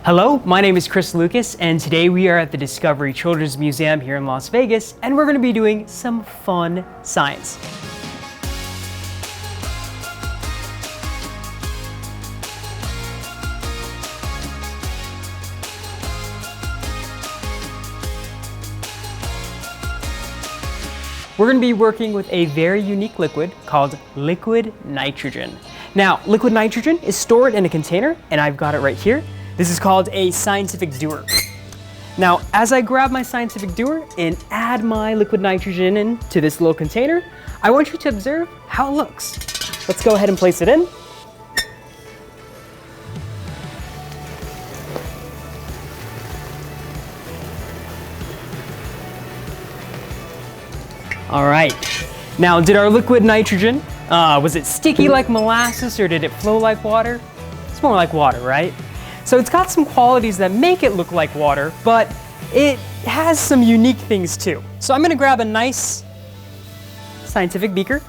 Hello, my name is Chris Lucas, and today we are at the Discovery Children's Museum here in Las Vegas, and we're going to be doing some fun science. We're going to be working with a very unique liquid called liquid nitrogen. Now, liquid nitrogen is stored in a container, and I've got it right here. This is called a scientific dewar. Now, as I grab my scientific dewar and add my liquid nitrogen into this little container, I want you to observe how it looks. Let's go ahead and place it in. All right. Now, did our liquid nitrogen, was it sticky like molasses or did it flow like water? It's more like water, right? So it's got some qualities that make it look like water, but it has some unique things too. So I'm gonna grab a nice scientific beaker.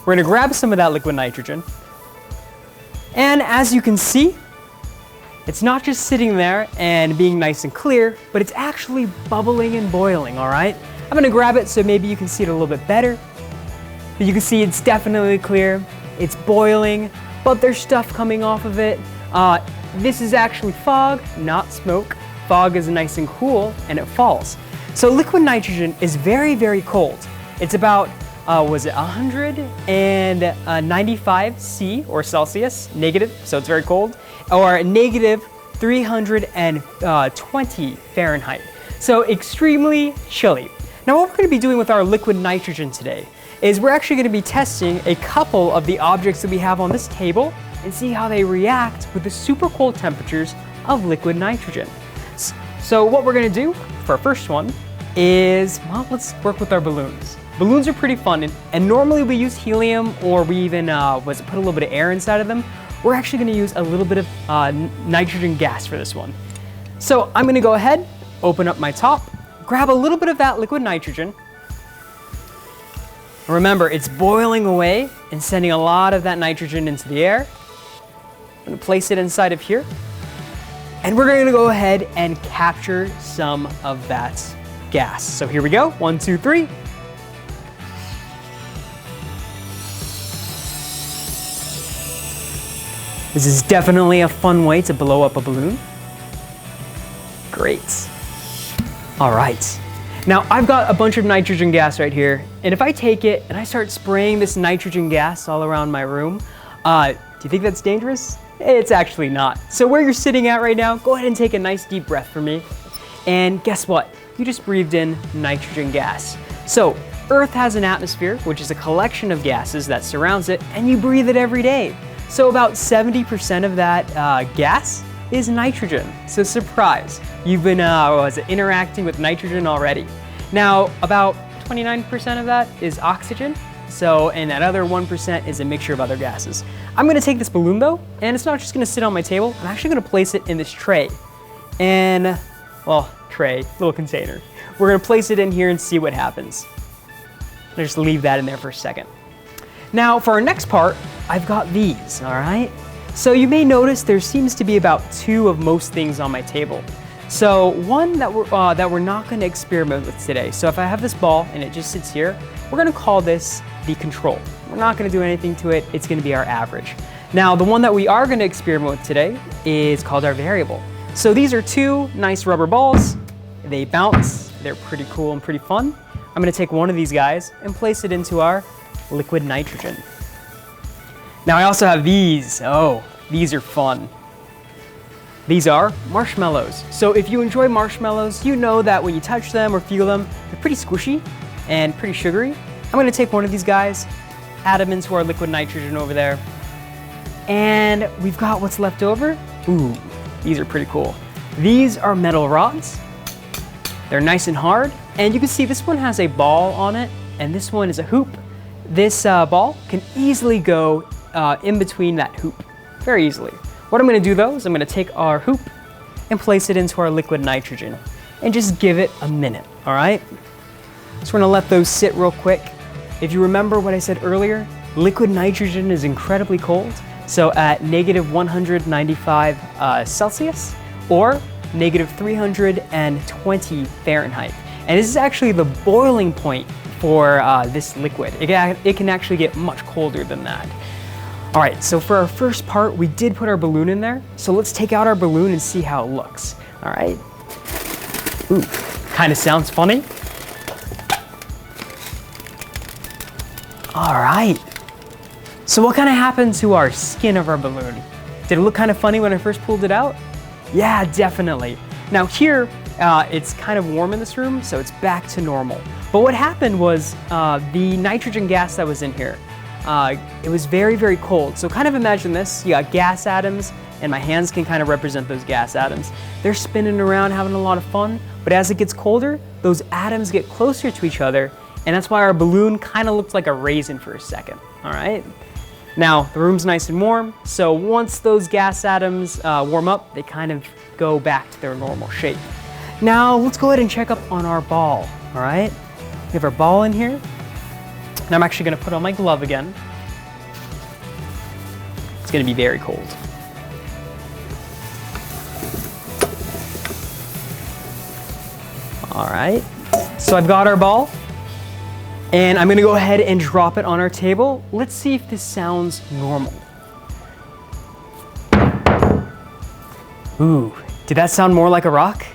We're gonna grab some of that liquid nitrogen. And as you can see, it's not just sitting there and being nice and clear, but it's actually bubbling and boiling, all right? I'm gonna grab it so maybe you can see it a little bit better. But you can see it's definitely clear, it's boiling, but there's stuff coming off of it. This is actually fog, not smoke. Fog is nice and cool and it falls. So liquid nitrogen is very, very cold. It's about, was it 195 C or Celsius, negative, so it's very cold, or negative 320 Fahrenheit. So extremely chilly. Now what we're gonna be doing with our liquid nitrogen today is we're actually gonna be testing a couple of the objects that we have on this table and see how they react with the super cold temperatures of liquid nitrogen. So what we're gonna do for our first one is, well, let's work with our balloons. Balloons are pretty fun, and normally we use helium or we even put a little bit of air inside of them. We're actually gonna use a little bit of nitrogen gas for this one. So I'm gonna go ahead, open up my top, grab a little bit of that liquid nitrogen. Remember, it's boiling away and sending a lot of that nitrogen into the air. I'm gonna place it inside of here. And we're gonna go ahead and capture some of that gas. So here we go, 1, 2, 3. This is definitely a fun way to blow up a balloon. Great. All right. Now I've got a bunch of nitrogen gas right here, and if I take it and I start spraying this nitrogen gas all around my room, do you think that's dangerous? It's actually not. So where you're sitting at right now, go ahead and take a nice deep breath for me. And guess what? You just breathed in nitrogen gas. So Earth has an atmosphere, which is a collection of gases that surrounds it, and you breathe it every day. So about 70% of that gas is nitrogen. So surprise, you've been interacting with nitrogen already. Now about 29% of that is oxygen. So, and that other 1% is a mixture of other gases. I'm gonna take this balloon though, and it's not just gonna sit on my table, I'm actually gonna place it in this tray. And, well, tray, little container. We're gonna place it in here and see what happens. I'll just leave that in there for a second. Now, for our next part, I've got these, all right? So you may notice there seems to be about 2 of most things on my table. So one that we're not gonna experiment with today. So if I have this ball and it just sits here, we're gonna call this the control. We're not gonna do anything to it, it's gonna be our average. Now the one that we are gonna experiment with today is called our variable. So these are 2 nice rubber balls. They bounce, they're pretty cool and pretty fun. I'm gonna take one of these guys and place it into our liquid nitrogen. Now I also have these. Oh, these are fun. These are marshmallows. So if you enjoy marshmallows, you know that when you touch them or feel them, they're pretty squishy and pretty sugary. I'm gonna take one of these guys, add them into our liquid nitrogen over there. And we've got what's left over. Ooh, these are pretty cool. These are metal rods. They're nice and hard. And you can see this one has a ball on it, and this one is a hoop. This ball can easily go in between that hoop, very easily. What I'm gonna do though is I'm gonna take our hoop and place it into our liquid nitrogen and just give it a minute, all right? So we're gonna let those sit real quick. If you remember what I said earlier, liquid nitrogen is incredibly cold. So at negative 195 Celsius, or negative 320 Fahrenheit. And this is actually the boiling point for this liquid. It can actually get much colder than that. All right, so for our first part, we did put our balloon in there. So let's take out our balloon and see how it looks. All right. Ooh, kind of sounds funny. All right. So what kind of happened to our skin of our balloon? Did it look kind of funny when I first pulled it out? Yeah, definitely. Now here, it's kind of warm in this room, so it's back to normal. But what happened was the nitrogen gas that was in here, it was very, very cold. So kind of imagine this, you got gas atoms, and my hands can kind of represent those gas atoms. They're spinning around, having a lot of fun, but as it gets colder, those atoms get closer to each other, and that's why our balloon kind of looked like a raisin for a second, all right? Now, the room's nice and warm, so once those gas atoms warm up, they kind of go back to their normal shape. Now, let's go ahead and check up on our ball, all right? We have our ball in here, and I'm actually gonna put on my glove again. It's gonna be very cold. All right, so I've got our ball, and I'm gonna go ahead and drop it on our table. Let's see if this sounds normal. Ooh, did that sound more like a rock?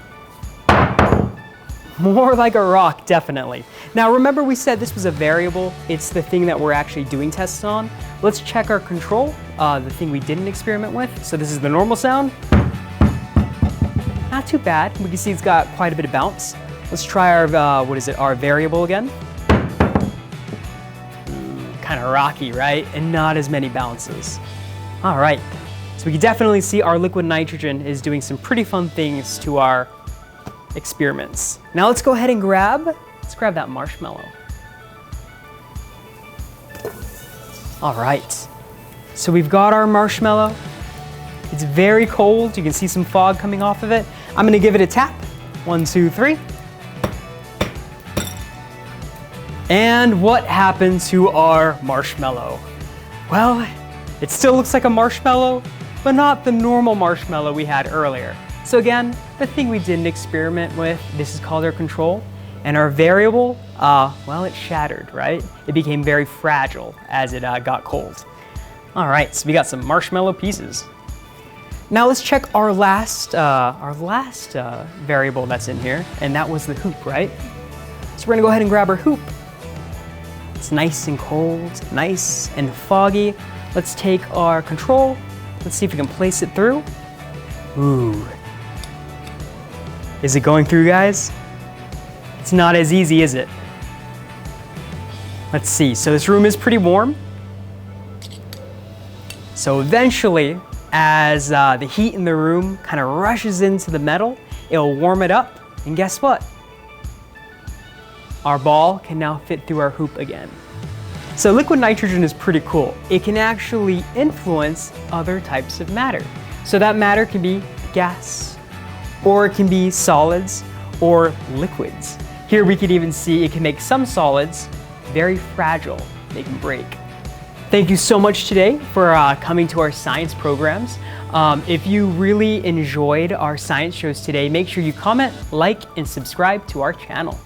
More like a rock, definitely. Now remember we said this was a variable. It's the thing that we're actually doing tests on. Let's check our control, the thing we didn't experiment with. So this is the normal sound. Not too bad. We can see it's got quite a bit of bounce. Let's try our, our variable again. Kind of rocky, right? And not as many bounces. All right, so we can definitely see our liquid nitrogen is doing some pretty fun things to our experiments. Now let's go ahead and grab that marshmallow. All right, so we've got our marshmallow. It's very cold. You can see some fog coming off of it. I'm gonna give it a tap. 1, 2, 3. And what happened to our marshmallow? Well, it still looks like a marshmallow, but not the normal marshmallow we had earlier. So again, the thing we didn't experiment with, this is called our control. And our variable, well, it shattered, right? It became very fragile as it got cold. All right, so we got some marshmallow pieces. Now let's check our last variable that's in here, and that was the hoop, right? So we're gonna go ahead and grab our hoop. It's nice and cold, nice and foggy. Let's take our control. Let's see if we can place it through. Ooh. Is it going through, guys? It's not as easy, is it? Let's see, so this room is pretty warm. So eventually, as the heat in the room kind of rushes into the metal, it'll warm it up, and guess what? Our ball can now fit through our hoop again. So liquid nitrogen is pretty cool. It can actually influence other types of matter. So that matter can be gas, or it can be solids, or liquids. Here we can even see it can make some solids very fragile. They can break. Thank you so much today for coming to our science programs. If you really enjoyed our science shows today, make sure you comment, like, and subscribe to our channel.